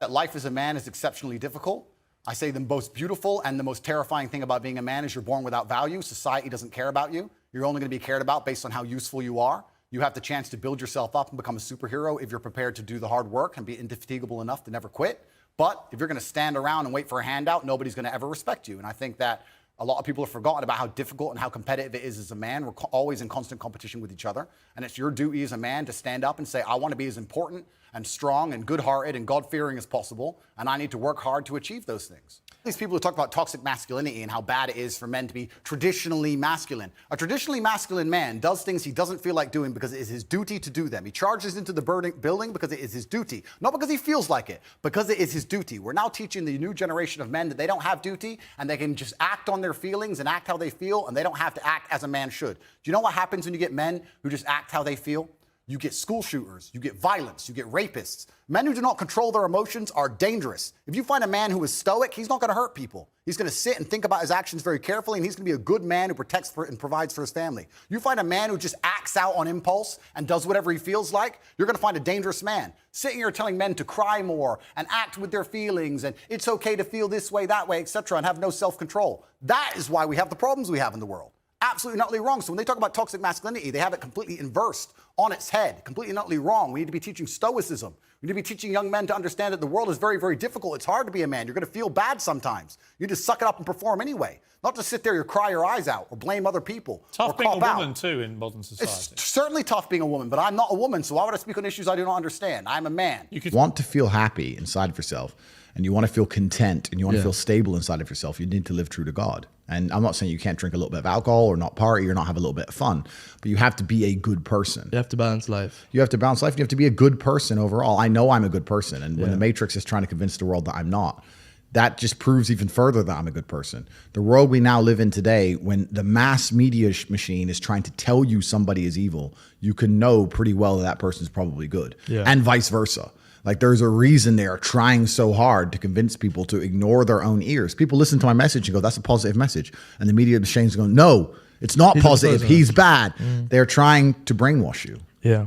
that life as a man is exceptionally difficult. I say the most beautiful and the most terrifying thing about being a man is you're born without value. Society doesn't care about you. You're only going to be cared about based on how useful you are. You have the chance to build yourself up and become a superhero if you're prepared to do the hard work and be indefatigable enough to never quit. But if you're going to stand around and wait for a handout, nobody's going to ever respect you. And I think that a lot of people have forgotten about how difficult and how competitive it is as a man. We're always in constant competition with each other. And it's your duty as a man to stand up and say, I want to be as important and strong and good-hearted and God-fearing as possible, and I need to work hard to achieve those things. These people who talk about toxic masculinity and how bad it is for men to be traditionally masculine. A traditionally masculine man does things he doesn't feel like doing because it is his duty to do them. He charges into the building because it is his duty. Not because he feels like it, because it is his duty. We're now teaching the new generation of men that they don't have duty and they can just act on their feelings and act how they feel, and they don't have to act as a man should. Do you know what happens when you get men who just act how they feel? You get school shooters, you get violence, you get rapists. Men who do not control their emotions are dangerous. If you find a man who is stoic, he's not going to hurt people. He's going to sit and think about his actions very carefully, and he's going to be a good man who protects and provides for his family. You find a man who just acts out on impulse and does whatever he feels like, you're going to find a dangerous man. Sitting here telling men to cry more and act with their feelings and it's okay to feel this way, that way, etc., and have no self-control. That is why we have the problems we have in the world. Absolutely and utterly wrong. So when they talk about toxic masculinity, they have it completely inversed on its head, completely and utterly wrong. We need to be teaching stoicism. We need to be teaching young men to understand that the world is very, very difficult. It's hard to be a man. You're going to feel bad sometimes. You need to suck it up and perform anyway. Not to sit there and cry your eyes out or blame other people. Tough being a woman too in modern society. It's certainly tough being a woman, but I'm not a woman, so why would I speak on issues I do not understand? I'm a man. You want to feel happy inside of yourself, and you want to feel content, and you want to feel stable inside of yourself. You need to live true to God. And I'm not saying you can't drink a little bit of alcohol or not party or not have a little bit of fun, but you have to be a good person. You have to balance life. You have to balance life. You have to be a good person overall. I know I'm a good person. And when the Matrix is trying to convince the world that I'm not, that just proves even further that I'm a good person. The world we now live in today, when the mass media machine is trying to tell you somebody is evil, you can know pretty well that that person's probably good, and vice versa. Like, there's a reason they are trying so hard to convince people to ignore their own ears. People listen to my message and go, that's a positive message. And the media machine's going, no, it's not positive. He's bad. They're trying to brainwash you. Yeah.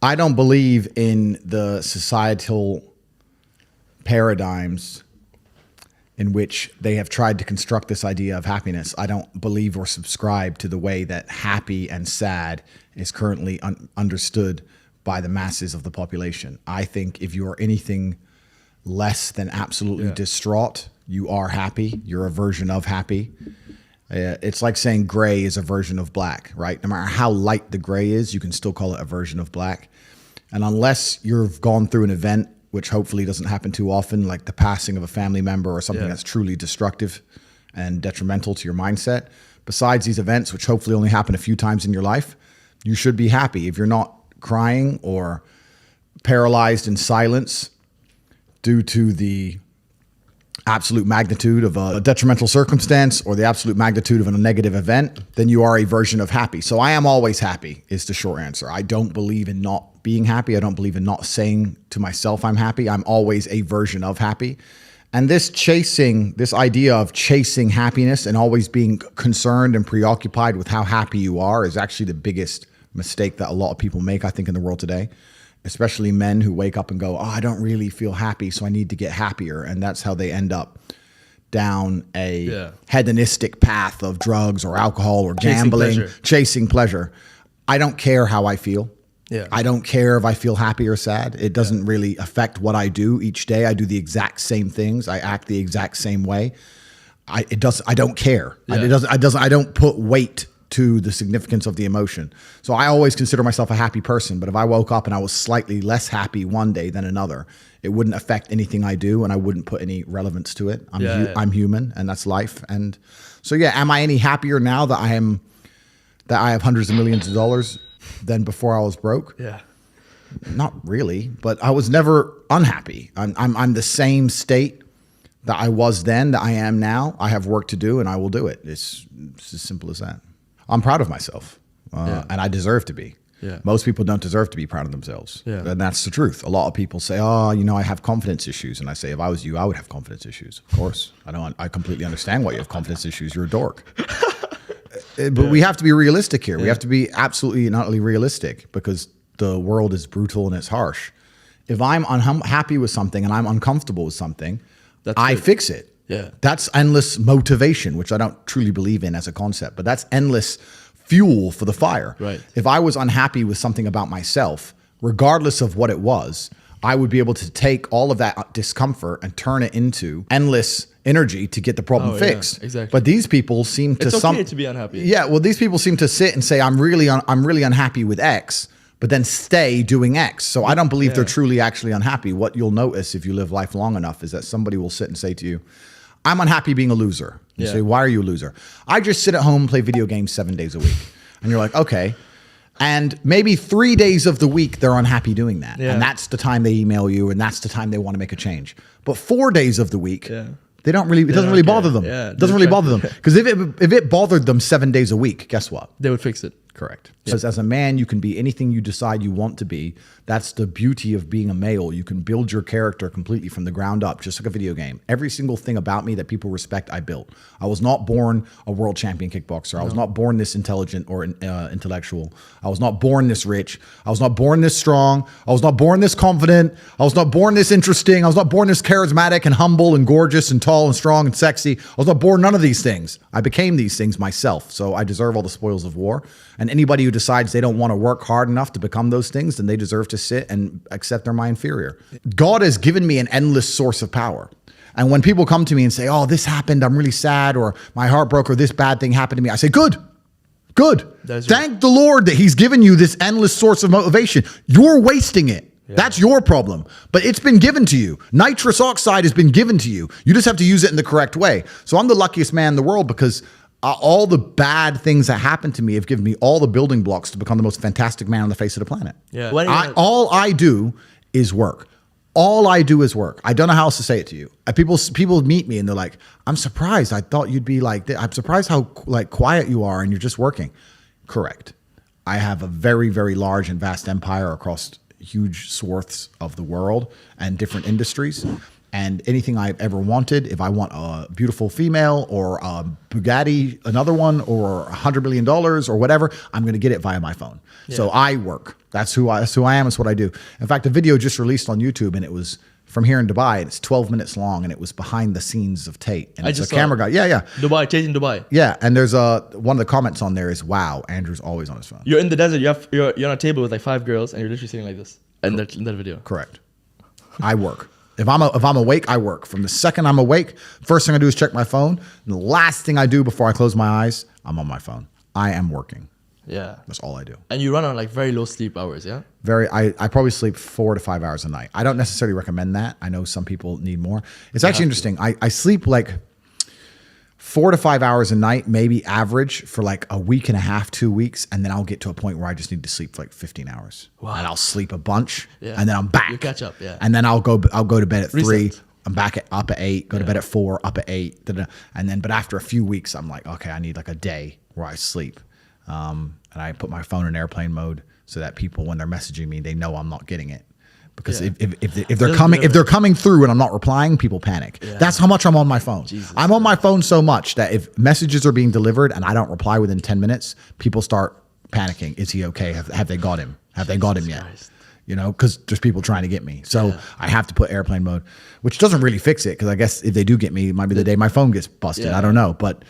I don't believe in the societal paradigms in which they have tried to construct this idea of happiness. I don't believe or subscribe to the way that happy and sad is currently understood by the masses of the population. I think if you are anything less than absolutely distraught, you are happy. You're a version of happy. It's like saying gray is a version of black, right? No matter how light the gray is, you can still call it a version of black. And unless you've gone through an event, which hopefully doesn't happen too often, like the passing of a family member or something that's truly destructive and detrimental to your mindset, besides these events, which hopefully only happen a few times in your life, you should be happy. If you're not crying or paralyzed in silence due to the absolute magnitude of a detrimental circumstance or the absolute magnitude of a negative event, then you are a version of happy. So I am always happy is the short answer. I don't believe in not being happy. I don't believe in not saying to myself I'm happy. I'm always a version of happy. And this idea of chasing happiness and always being concerned and preoccupied with how happy you are is actually the biggest mistake that a lot of people make, I think, in the world today, especially men who wake up and go, oh, I don't really feel happy, so I need to get happier. And that's how they end up down a hedonistic path of drugs or alcohol or gambling, chasing pleasure. I don't care how I feel. I don't care if I feel happy or sad. It doesn't really affect what I do each day. I do the exact same things. I act the exact same way. I don't care. I don't put weight to the significance of the emotion. So I always consider myself a happy person, but if I woke up and I was slightly less happy one day than another, it wouldn't affect anything I do and I wouldn't put any relevance to it. I'm human and that's life. And so, am I any happier now that I have hundreds of millions of dollars than before I was broke? Not really, but I was never unhappy. I'm the same state that I was then that I am now. I have work to do and I will do it. It's as simple as that. I'm proud of myself, and I deserve to be. Most people don't deserve to be proud of themselves, and that's the truth. A lot of people say, oh, I have confidence issues. And I say, if I was you, I would have confidence issues. Of course. I completely understand why you have confidence issues. You're a dork. But we have to be realistic here. We have to be absolutely and utterly realistic because the world is brutal and it's harsh. If I'm unhappy with something and I'm uncomfortable with something, I fix it. Yeah. That's endless motivation, which I don't truly believe in as a concept, but that's endless fuel for the fire. Right. If I was unhappy with something about myself, regardless of what it was, I would be able to take all of that discomfort and turn it into endless energy to get the problem fixed. Yeah, exactly. But these people seem to It's okay to be unhappy. Yeah, well, these people seem to sit and say, I'm really unhappy with X, but then stay doing X. So I don't believe they're truly actually unhappy. What you'll notice if you live life long enough is that somebody will sit and say to you, I'm unhappy being a loser. You say, why are you a loser? I just sit at home and play video games 7 days a week. And you're like, okay. And maybe 3 days of the week, they're unhappy doing that. Yeah. And that's the time they email you, and that's the time they want to make a change. But 4 days of the week, they don't really, it doesn't really bother them. Yeah, it doesn't really bother them. Because if it bothered them 7 days a week, guess what? They would fix it. Correct. Because as a man, you can be anything you decide you want to be. That's the beauty of being a male. You can build your character completely from the ground up, just like a video game. Every single thing about me that people respect, I built. I was not born a world champion kickboxer. I was not born this intelligent or intellectual. I was not born this rich. I was not born this strong. I was not born this confident. I was not born this interesting. I was not born this charismatic and humble and gorgeous and tall and strong and sexy. I was not born none of these things. I became these things myself. So I deserve all the spoils of war. And anybody who decides they don't want to work hard enough to become those things, then they deserve to sit and accept they're my inferior. God has given me an endless source of power. And when people come to me and say, oh, this happened, I'm really sad, or my heart broke, or this bad thing happened to me, I say, good. Thank the Lord that he's given you this endless source of motivation. You're wasting it. Yeah. That's your problem. But it's been given to you. Nitrous oxide has been given to you. You just have to use it in the correct way. So I'm the luckiest man in the world because all the bad things that happened to me have given me all the building blocks to become the most fantastic man on the face of the planet. Yeah. All I do is work. All I do is work. I don't know how else to say it to you. People meet me and they're like, I'm surprised. I thought you'd be like, I'm surprised how quiet you are and you're just working. Correct. I have a very, very large and vast empire across huge swaths of the world and different industries. And anything I've ever wanted, if I want a beautiful female or a Bugatti, another one, or $100 million or whatever, I'm going to get it via my phone. Yeah. So I work. That's who I am. It's what I do. In fact, a video just released on YouTube, and it was from here in Dubai. And it's 12 minutes long, and it was behion the scenes of Tate. And it's a camera guy. Yeah. Dubai, Tate in Dubai. Yeah, and there's one of the comments on there is, "Wow, Andrew's always on his phone." You're in the desert. You're on a table with like 5 girls, and you're literally sitting like this in that video. Correct. I work. If I'm awake, I work. From the second I'm awake, first thing I do is check my phone. And the last thing I do before I close my eyes, I'm on my phone. I am working. Yeah. That's all I do. And you run on like very low sleep hours, yeah? I probably sleep 4 to 5 hours a night. I don't necessarily recommend that. I know some people need more. It's actually interesting. I sleep like 4 to 5 hours a night, maybe average for like a week and a half, 2 weeks. And then I'll get to a point where I just need to sleep for like 15 hours. Wow. And I'll sleep a bunch and then I'm back. You catch up, yeah. And then I'll go to bed at 3. Reset. I'm back up at 8, go to bed at 4, up at 8. And then, but after a few weeks, I'm like, okay, I need like a day where I sleep. And I put my phone in airplane mode so that people, when they're messaging me, they know I'm not getting it. Because if they're coming through and I'm not replying, people panic. Yeah. That's how much I'm on my phone. Jesus, I'm on my phone so much that if messages are being delivered and I don't reply within 10 minutes, people start panicking. Is he okay? Have they got him? Have they got him yet? Christ. You know, because there's people trying to get me. So I have to put airplane mode, which doesn't really fix it. Because I guess if they do get me, it might be the day my phone gets busted. I don't know. But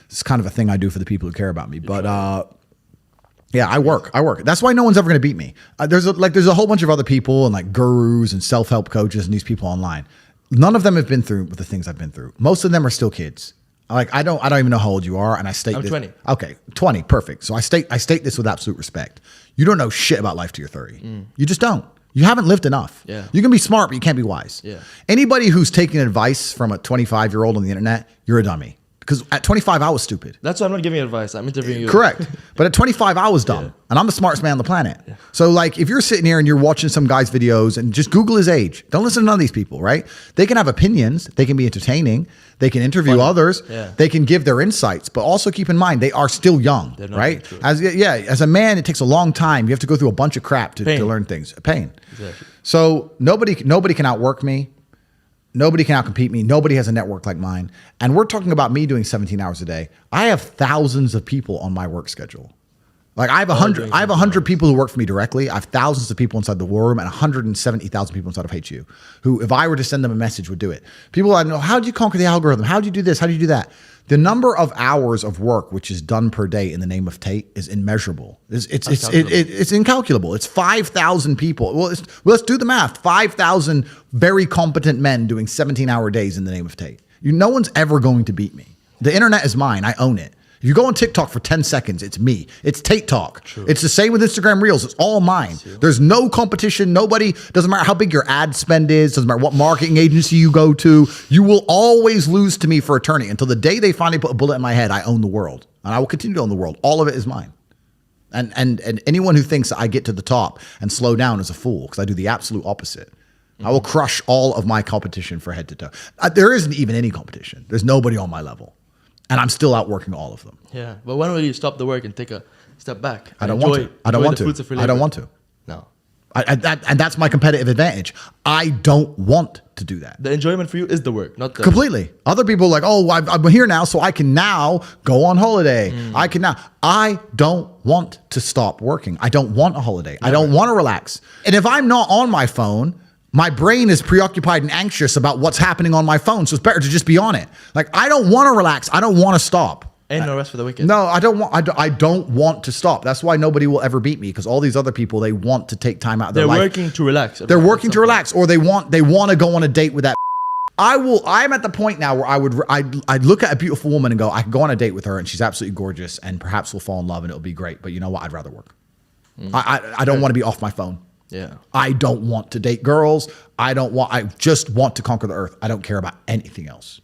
it's kind of a thing I do for the people who care about me. But yeah, I work. That's why no one's ever going to beat me. There's a whole bunch of other people and like gurus and self-help coaches and these people online. None of them have been through the things I've been through. Most of them are still kids. Like I don't even know how old you are, and I state I'm this. 20. Okay, 20, perfect. So I state this with absolute respect. You don't know shit about life till you're 30. You just don't. You haven't lived enough. Yeah. You can be smart, but you can't be wise. Yeah. Anybody who's taking advice from a 25-year-old on the internet, you're a dummy. Because at 25, I was stupid. That's why I'm not giving you advice. I'm interviewing you. Correct. But at 25, I was dumb. And I'm the smartest man on the planet. Yeah. So like if you're sitting here and you're watching some guy's videos and just Google his age. Don't listen to none of these people, right? They can have opinions. They can be entertaining. They can interview others. Yeah. They can give their insights. But also keep in mind, they are still young, right? As a man, it takes a long time. You have to go through a bunch of crap to learn things. Pain. Exactly. So nobody can outwork me. Nobody can outcompete me. Nobody has a network like mine. And we're talking about me doing 17 hours a day. I have thousands of people on my work schedule. Like I have 100 people who work for me directly. I have thousands of people inside the war room and 170,000 people inside of HU who, if I were to send them a message, would do it. People I know, how do you conquer the algorithm? How do you do this? How do you do that? The number of hours of work which is done per day in the name of Tate is immeasurable. It's incalculable. It's 5,000 people. Well, let's do the math. 5,000 very competent men doing 17-hour days in the name of Tate. No one's ever going to beat me. The internet is mine. I own it. If you go on TikTok for 10 seconds, it's me. It's Tate Talk. True. It's the same with Instagram Reels. It's all mine. True. There's no competition. Nobody, doesn't matter how big your ad spend is, doesn't matter what marketing agency you go to, you will always lose to me for eternity. Until the day they finally put a bullet in my head, I own the world. And I will continue to own the world. All of it is mine. And anyone who thinks that I get to the top and slow down is a fool, because I do the absolute opposite. I will crush all of my competition for head to toe. There isn't even any competition. There's nobody on my level. And I'm still outworking all of them. Yeah, but when will you stop the work and take a step back? I don't want to. I don't want to. I don't want to. No. And that's my competitive advantage. I don't want to do that. The enjoyment for you is the work, not the... Completely. Other people are like, oh, I'm here now, so I can now go on holiday. I don't want to stop working. I don't want a holiday. I don't want to relax. And if I'm not on my phone, my brain is preoccupied and anxious about what's happening on my phone. So it's better to just be on it. Like, I don't want to relax. I don't want to stop. Ain't no rest for the wicked. No, I don't want to stop. That's why nobody will ever beat me, because all these other people, they want to take time out of their life. They're working to relax. They're working to relax, or they want to go on a date with that. I'm at the point now where I'd look at a beautiful woman and go, I can go on a date with her and she's absolutely gorgeous and perhaps we'll fall in love and it'll be great. But you know what? I'd rather work. I don't want to be off my phone. Yeah. I don't want to date girls. I just want to conquer the earth. I don't care about anything else.